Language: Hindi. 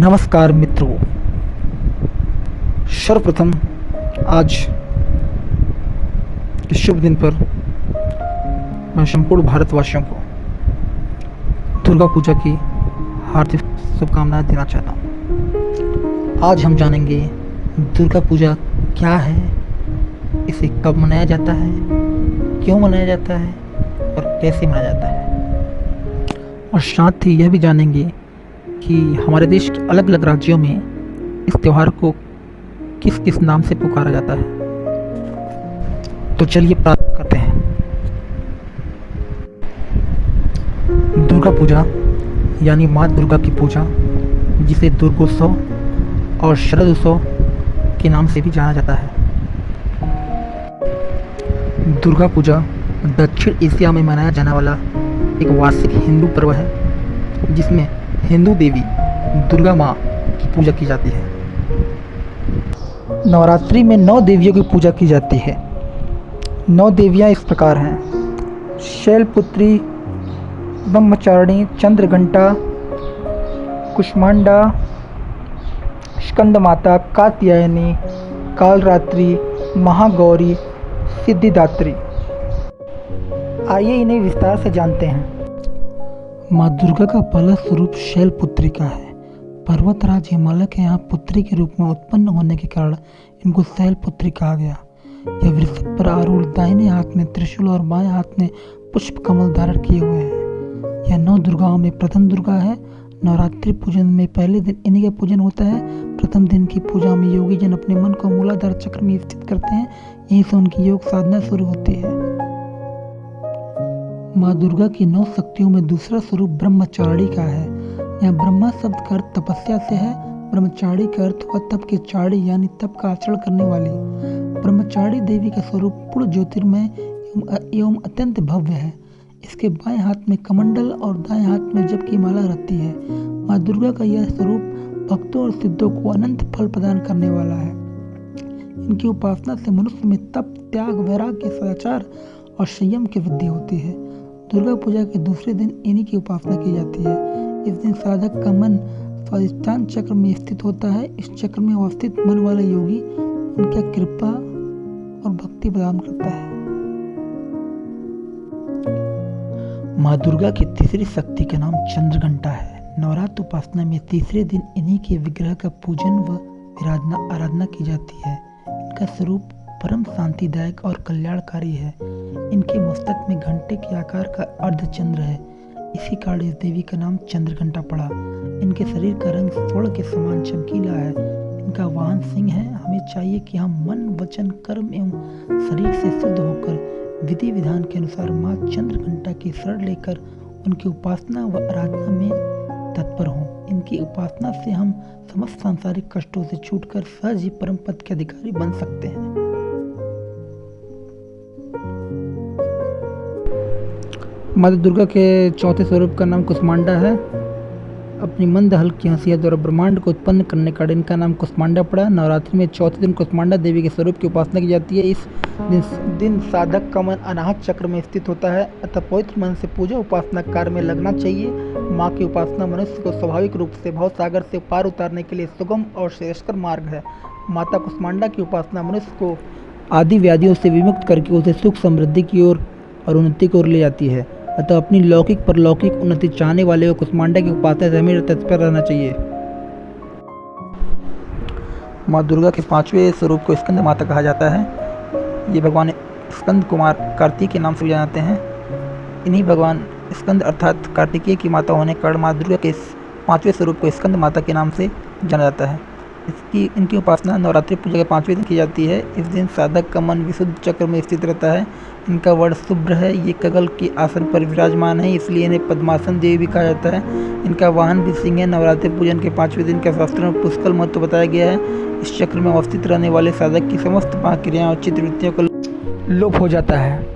नमस्कार मित्रों, सर्वप्रथम आज इस शुभ दिन पर मैं संपूर्ण भारतवासियों को दुर्गा पूजा की हार्दिक शुभकामनाएं देना चाहता हूँ। आज हम जानेंगे दुर्गा पूजा क्या है, इसे कब मनाया जाता है, क्यों मनाया जाता है और कैसे मनाया जाता है, और साथ ही यह भी जानेंगे कि हमारे देश के अलग अलग राज्यों में इस त्यौहार को किस किस नाम से पुकारा जाता है। तो चलिए प्रारंभ करते हैं। दुर्गा पूजा यानी माँ दुर्गा की पूजा, जिसे दुर्गोत्सव और शरद उत्सव के नाम से भी जाना जाता है। दुर्गा पूजा दक्षिण एशिया में मनाया जाने वाला एक वार्षिक हिंदू पर्व है, जिसमें हिंदू देवी दुर्गा माँ की पूजा की जाती है। नवरात्रि में 9 देवियों की पूजा की जाती है। 9 देवियाँ इस प्रकार हैं: शैलपुत्री, ब्रह्मचारिणी, चंद्रघंटा, कुष्मांडा, स्कंद माता, कात्यायनी, कालरात्रि, महागौरी, सिद्धिदात्री। आइए इन्हें विस्तार से जानते हैं। माँ दुर्गा का पहला स्वरूप शैलपुत्री का है। पर्वतराज हिमालय के यहाँ पुत्री के रूप में उत्पन्न होने के कारण इनको शैलपुत्री कहा गया। यह वृषभ पर आरूढ़ दाहिने हाथ में त्रिशूल और बाएं हाथ में पुष्प कमल धारण किए हुए हैं। यह 9 दुर्गाओं में प्रथम दुर्गा है। नवरात्रि पूजन में पहले दिन इन्हीं का पूजन होता है। प्रथम दिन की पूजा में योगी जन अपने मन को मूलाधार चक्र में स्थित करते हैं। यहीं से उनकी योग साधना शुरू होती है। माँ दुर्गा की 9 शक्तियों में दूसरा स्वरूप ब्रह्मचारिणी का है। यहाँ ब्रह्मा शब्द का अर्थ तपस्या से है। ब्रह्मचारिणी का अर्थ हुआ तप के चारी यानी तप का आचरण करने वाली। ब्रह्मचारिणी देवी का स्वरूप पूर्ण ज्योतिर्मय एवं अत्यंत भव्य है। इसके बाएं हाथ में कमंडल और दाएं हाथ में जप की माला रहती है। माँ दुर्गा का यह स्वरूप भक्तों और सिद्धों को अनंत फल प्रदान करने वाला है। इनकी उपासना से मनुष्य में तप, त्याग, वैराग्य, सदाचार और संयम की वृद्धि होती है। दुर्गा पूजा के दूसरे दिन इन्हीं की उपासना की जाती है। इस दिन साधक का मन स्वाधिष्ठान चक्र में स्थित होता है। इस चक्र में अवस्थित मन वाला योगी उनकी कृपा और भक्ति प्रदान करता है। माँ दुर्गा की तीसरी शक्ति का नाम चंद्रघंटा है। नवरात्र उपासना में तीसरे दिन इन्हीं के विग्रह का पूजन व आराधना की जाती है। इनका स्वरूप परम शांतिदायक और कल्याणकारी है। इनके मस्तक में घंटे के आकार का अर्धचंद्र है। इसी कारण इस देवी का नाम चंद्रघंटा पड़ा। इनके शरीर का रंग स्वर्ण के समान चमकीला है। इनका वाहन सिंह है। हमें चाहिए कि हम मन, वचन, कर्म एवं शरीर से शुद्ध होकर विधि विधान के अनुसार माँ चंद्रघंटा की शरण लेकर उनकी उपासना व आराधना में तत्पर हों। इनकी उपासना से हम समस्त सांसारिक कष्टों से छूटकर सहज ही परम पद के अधिकारी बन सकते हैं। माता दुर्गा के चौथे स्वरूप का नाम कुष्मांडा है। अपनी मंद हल्की हंसिया द्वारा ब्रह्मांड को उत्पन्न करने का इनका नाम कुष्मांडा पड़ा। नवरात्रि में चौथे दिन कुष्मांडा देवी के स्वरूप की उपासना की जाती है। इस दिन साधक का मन अनाहत चक्र में स्थित होता है। अतः पवित्र मन से पूजा उपासना कार्य में लगना चाहिए। माँ की उपासना मनुष्य को स्वाभाविक रूप से भव सागर से पार उतारने के लिए सुगम और श्रेयस्कर मार्ग है। माता कुष्मांडा की उपासना मनुष्य को आदि व्याधियों से विमुक्त करके उसे सुख समृद्धि की ओर और उन्नति की ओर ले जाती है। अतः अपनी लौकिक परलौकिक उन्नति चाहने वाले को कुष्मांडा की उपासना से हमेशा तत्पर रहना चाहिए। माँ दुर्गा के 5वें स्वरूप को स्कंद माता कहा जाता है। ये भगवान स्कंद कुमार कार्तिक के नाम से भी जाने जाते हैं। इन्हीं भगवान स्कंद अर्थात कार्तिकेय की माता होने के कारण माँ दुर्गा के 5वें स्वरूप को स्कंद माता के नाम से जाना जाता है। इनकी उपासना नवरात्रि पूजा के 5वें दिन की जाती है। इस दिन साधक का मन विशुद्ध चक्र में स्थित रहता है। इनका वर्ण शुभ्र है। ये कगल के आसन पर विराजमान है, इसलिए इन्हें पद्मासन देवी भी कहा जाता है। इनका वाहन भी सिंह है। नवरात्रि पूजन के 5वें दिन का शास्त्रों में पुष्कल महत्व बताया गया है। इस चक्र में अवस्थित रहने वाले साधक की समस्त क्रियाएं और चित्त वृत्तियों का लोप हो जाता है।